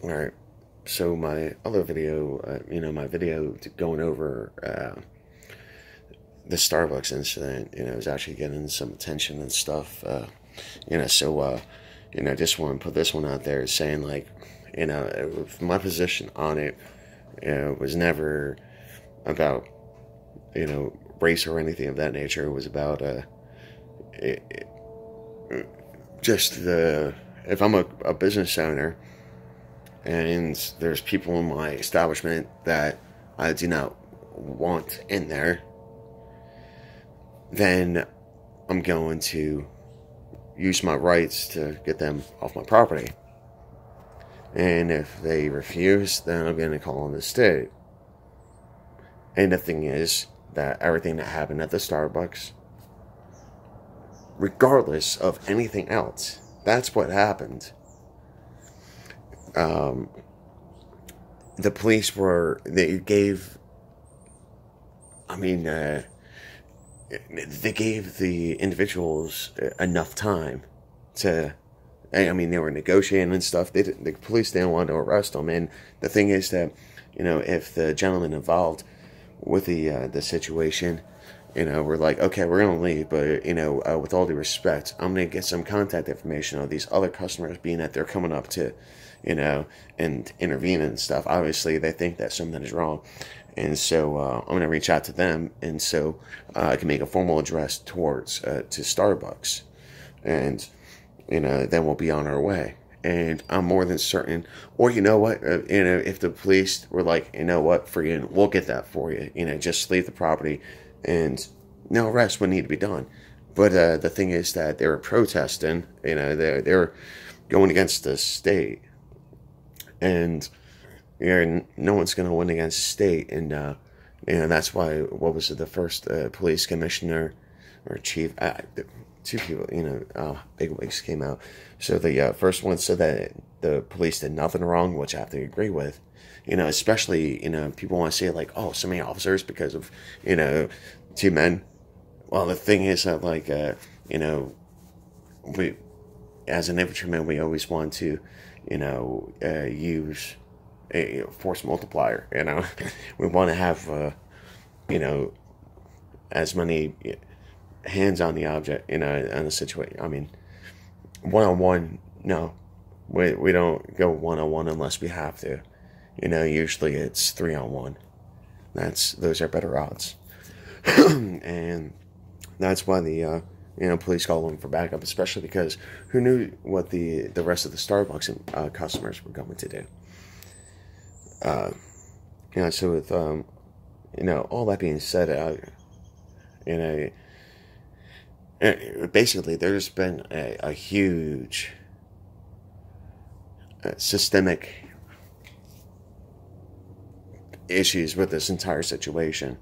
Alright, so my other video, my video going over the Starbucks incident, is actually getting some attention and stuff. Just want to put this one out there saying, like, my position on it, was never about, race or anything of that nature. It was about, it, just if I'm a business owner, and there's people in my establishment that I do not want in there, then I'm going to use my rights to get them off my property. And if they refuse, then I'm going to call on the state. And the thing is that everything that happened at the Starbucks, regardless of anything else, that's what happened. The police they gave the individuals enough time to, they were negotiating and stuff. The police didn't want to arrest them. And the thing is that, if the gentleman involved with the situation, we're like, okay, we're going to leave, but, with all due respect, I'm going to get some contact information of these other customers, being that they're coming up to, and intervene and stuff. Obviously, they think that something is wrong. And so I'm going to reach out to them, and so I can make a formal address towards to Starbucks. And, then we'll be on our way. And I'm more than certain, or you know what, if the police were like, you know what, we'll get that for you, just leave the property, and no arrest would need to be done. But the thing is that they were protesting, they're going against the state, and no one's going to win against the state. And that's why, what was it, the first police commissioner or chief, two people, bigwigs came out. So the first one said that the police did nothing wrong, which I have to agree with. Especially, people want to say, like, oh, so many officers because of, two men. Well, the thing is that, like, we, as an infantryman, we always want to, use a force multiplier. We want to have, as many hands on the object, on the situation. One-on-one, no. We don't go one-on-one unless we have to. Usually it's 3-on-1. Those are better odds. And that's why the police call them for backup, especially because who knew what the rest of the Starbucks customers were going to do. So with all that being said, basically there's been a huge systemic issues with this entire situation.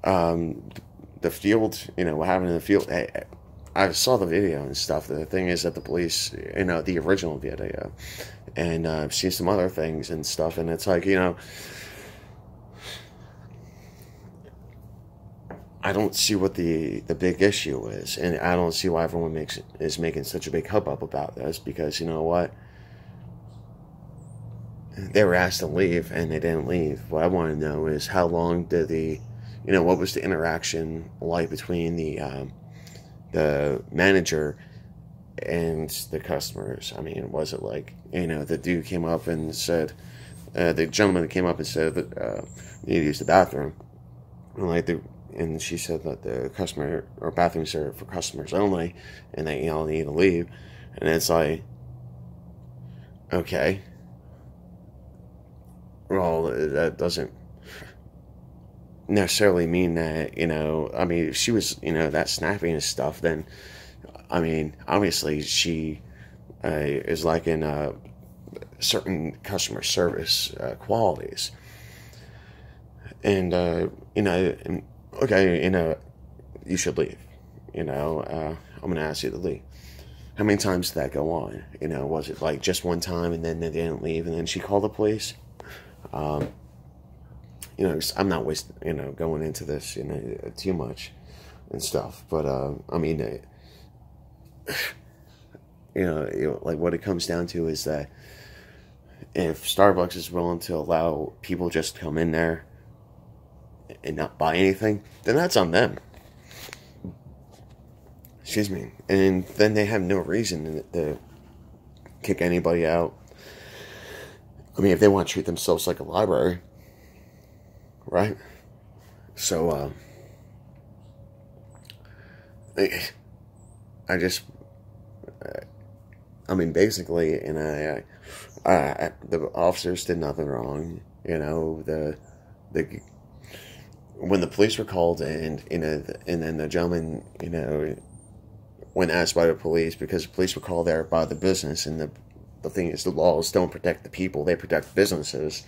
The field, what happened in the field, I saw the video and stuff. The thing is that the police, the original video, and I've seen some other things and stuff, and it's like, I don't see what the big issue is, and I don't see why everyone is making such a big hubbub about this, because you know what? They were asked to leave, and they didn't leave. What I want to know is how long did what was the interaction like between the manager and the customers? Was it like, the dude came up and said, the gentleman came up and said that you need to use the bathroom, and she said that the customer or bathrooms are for customers only, and that y'all need to leave. And it's like, okay, well, that doesn't necessarily mean that, if she was, that snappy and stuff, then, obviously she is like in certain customer service qualities. And, okay, you should leave. I'm going to ask you to leave. How many times did that go on? Was it like just one time and then they didn't leave and then she called the police? I'm not going into this, too much and stuff. But, like what it comes down to is that, if Starbucks is willing to allow people just to come in there and not buy anything, then that's on them. Excuse me. And then they have no reason to kick anybody out. I mean, if they want to treat themselves like a library, right? So, I just, I mean, basically, and the officers did nothing wrong. You know, when the police were called, and and then the gentleman, when asked by the police, because the police were called there by the business, and the thing is, the laws don't protect the people; they protect businesses.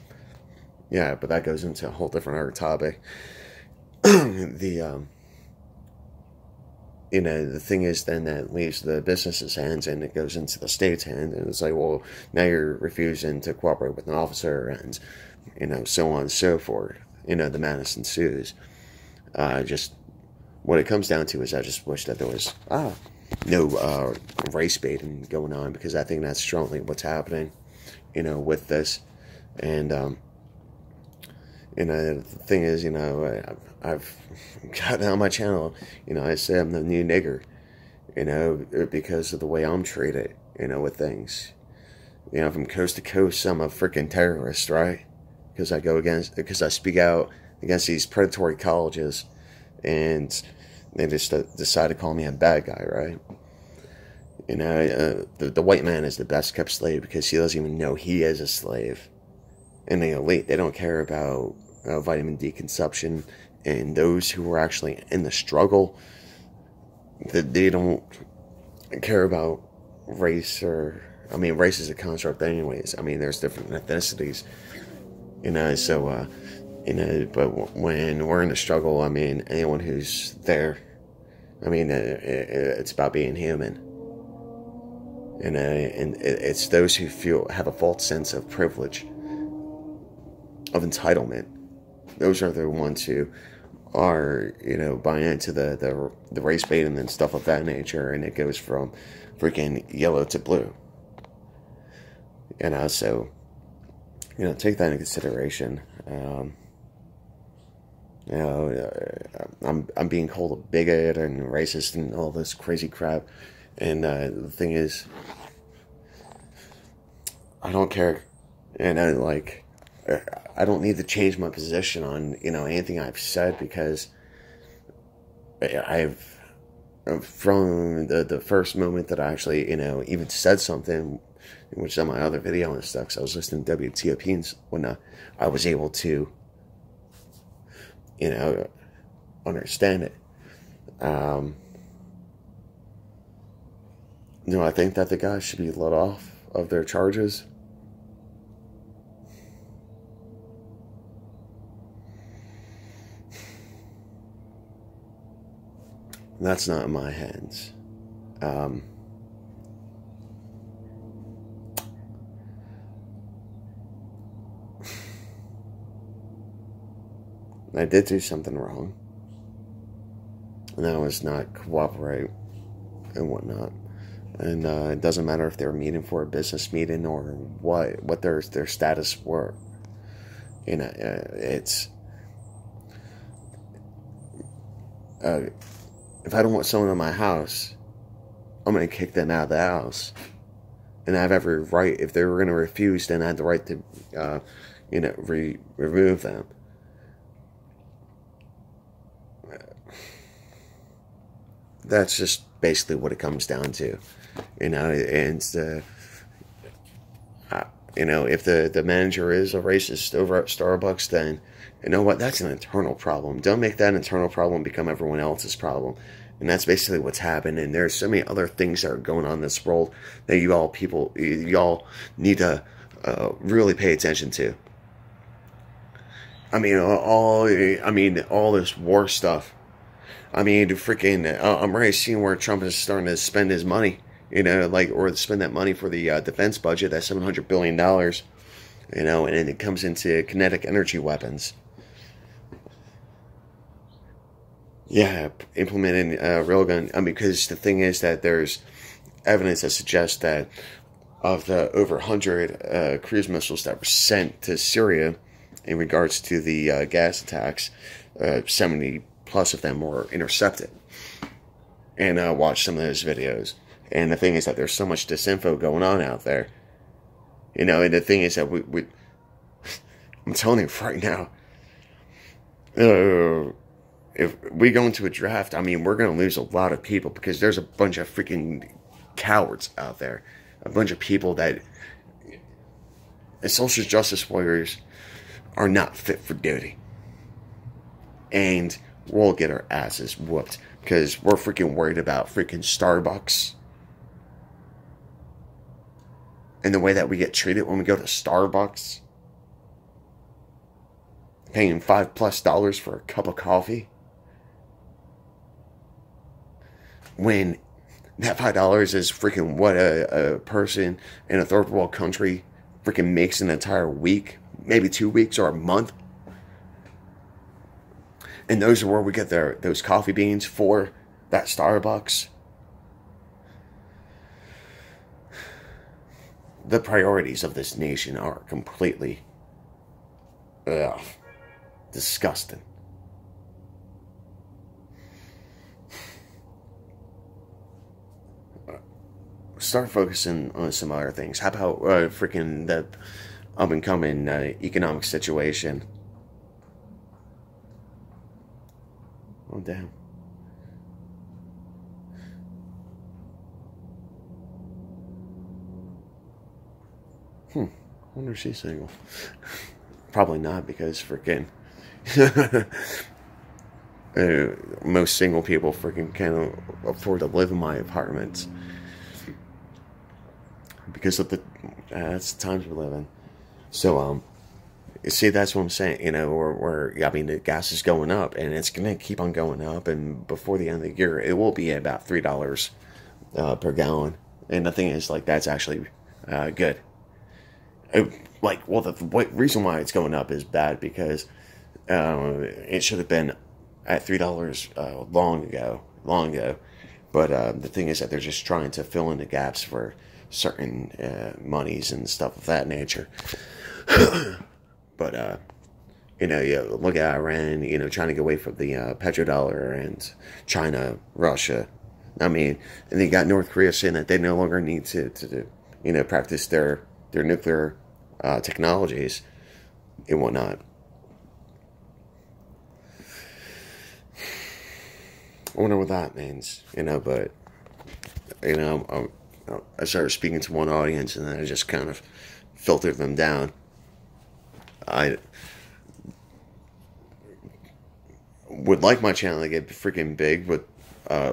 Yeah, but that goes into a whole different other topic. The thing is, then that leaves the business's hands, and it goes into the state's hand, and it's like, well, now you're refusing to cooperate with an officer, and so on and so forth. The madness ensues. Just what it comes down to is, I just wish that there was no race baiting going on, because I think that's strongly what's happening, with this. And the thing is, I've gotten on my channel, I say I'm the new nigger, because of the way I'm treated, with things. From coast to coast, I'm a freaking terrorist, right? Because I speak out against these predatory colleges, and they just decide to call me a bad guy, right? The white man is the best kept slave, because he doesn't even know he is a slave. And the elite, they don't care about vitamin D consumption, and those who are actually in the struggle, they don't care about race. Race is a construct anyways. There's different ethnicities, but when we're in the struggle, anyone who's there, it's about being human. And it's those who have a false sense of privilege, of entitlement. Those are the ones who are, buying into the race baiting and stuff of that nature, and it goes from freaking yellow to blue. So, take that into consideration. I'm being called a bigot and racist and all this crazy crap, and the thing is, I don't care, and I don't need to change my position on anything I've said, because I've, from the first moment that I actually even said something, which is on my other video and stuff, because I was listening to WTOP when I was able to understand it. I think that the guys should be let off of their charges. That's not in my hands. I did do something wrong, and that was not cooperate and whatnot. And it doesn't matter if they were meeting for a business meeting or what their status were. It's if I don't want someone in my house, I'm going to kick them out of the house. And I have every right. If they were going to refuse, then I had the right to, remove them. That's just basically what it comes down to, and if the manager is a racist over at Starbucks, then you know what? That's an internal problem. Don't make that internal problem become everyone else's problem. And that's basically what's happened. And there's so many other things that are going on in this world that you all need to really pay attention to. All this war stuff. I'm already seeing where Trump is starting to spend his money, or spend that money for the defense budget, that $700 billion, and then it comes into kinetic energy weapons. Yeah, implementing railgun. Because the thing is that there's evidence that suggests that of the over 100 cruise missiles that were sent to Syria in regards to the gas attacks, 70 plus of them were intercepted. And watched some of those videos. And the thing is that there's so much disinfo going on out there. You know, and the thing is that we I'm telling you right now, if we go into a draft, I mean, we're going to lose a lot of people because there's a bunch of freaking cowards out there. A bunch of people that, as social justice warriors, are not fit for duty. And we'll get our asses whooped because we're freaking worried about freaking Starbucks. And the way that we get treated when we go to Starbucks. Paying $5+ for a cup of coffee. When that $5 is freaking what a person in a third world country freaking makes an entire week, maybe 2 weeks or a month. And those are where we get those coffee beans for that Starbucks. The priorities of this nation are completely disgusting. Start focusing on some other things. How about freaking the up-and-coming economic situation? Oh, damn. I wonder if she's single. Probably not, because freaking most single people freaking can't afford to live in my apartments because of that's the times we live in. So you see, that's what I'm saying. You know, I mean, the gas is going up, and it's gonna keep on going up, and before the end of the year, it will be about $3 per gallon. And the thing is, like, that's actually good. The reason why it's going up is bad because it should have been at $3 long ago. But the thing is that they're just trying to fill in the gaps for certain monies and stuff of that nature. But you know, you look at Iran, you know, trying to get away from the petrodollar, and China, Russia. I mean, and they got North Korea saying that they no longer need to you know, practice their nuclear technologies and whatnot. I wonder what that means, you know, but, you know, I started speaking to one audience, and then I just kind of filtered them down. I would like my channel to get freaking big with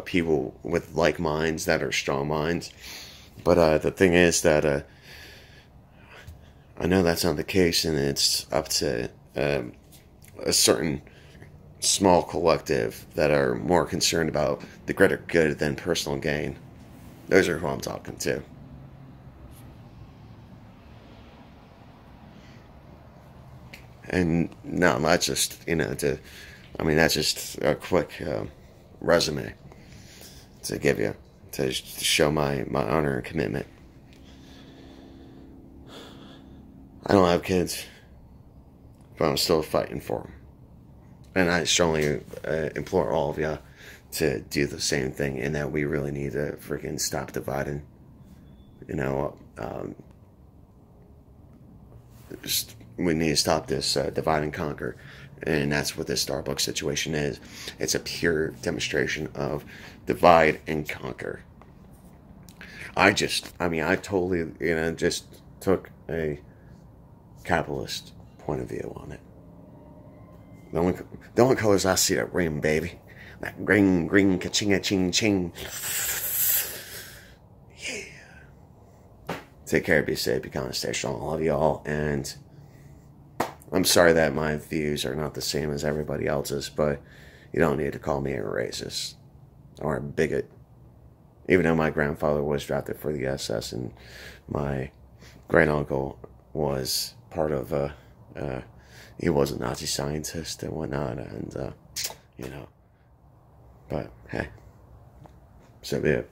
people with like minds that are strong minds, but the thing is that I know that's not the case, and it's up to a certain small collective that are more concerned about the greater good than personal gain. Those are who I'm talking to. And no, that's just, you know, that's just a quick resume to give you, to show my honor and commitment. I don't have kids, but I'm still fighting for them. And I strongly implore all of you to do the same thing, and that we really need to freaking stop dividing. You know, we need to stop this divide and conquer. And that's what this Starbucks situation is. It's a pure demonstration of divide and conquer. I totally, you know, just took a capitalist point of view on it. The only colors I see are green, baby. That green, ka-chinga, ching, ching. Yeah. Take care, be safe, be kind, of stay strong. I love you all, and I'm sorry that my views are not the same as everybody else's, but you don't need to call me a racist or a bigot. Even though my grandfather was drafted for the SS, and my great uncle was part of he was a Nazi scientist and whatnot, and you know, but hey, so be it.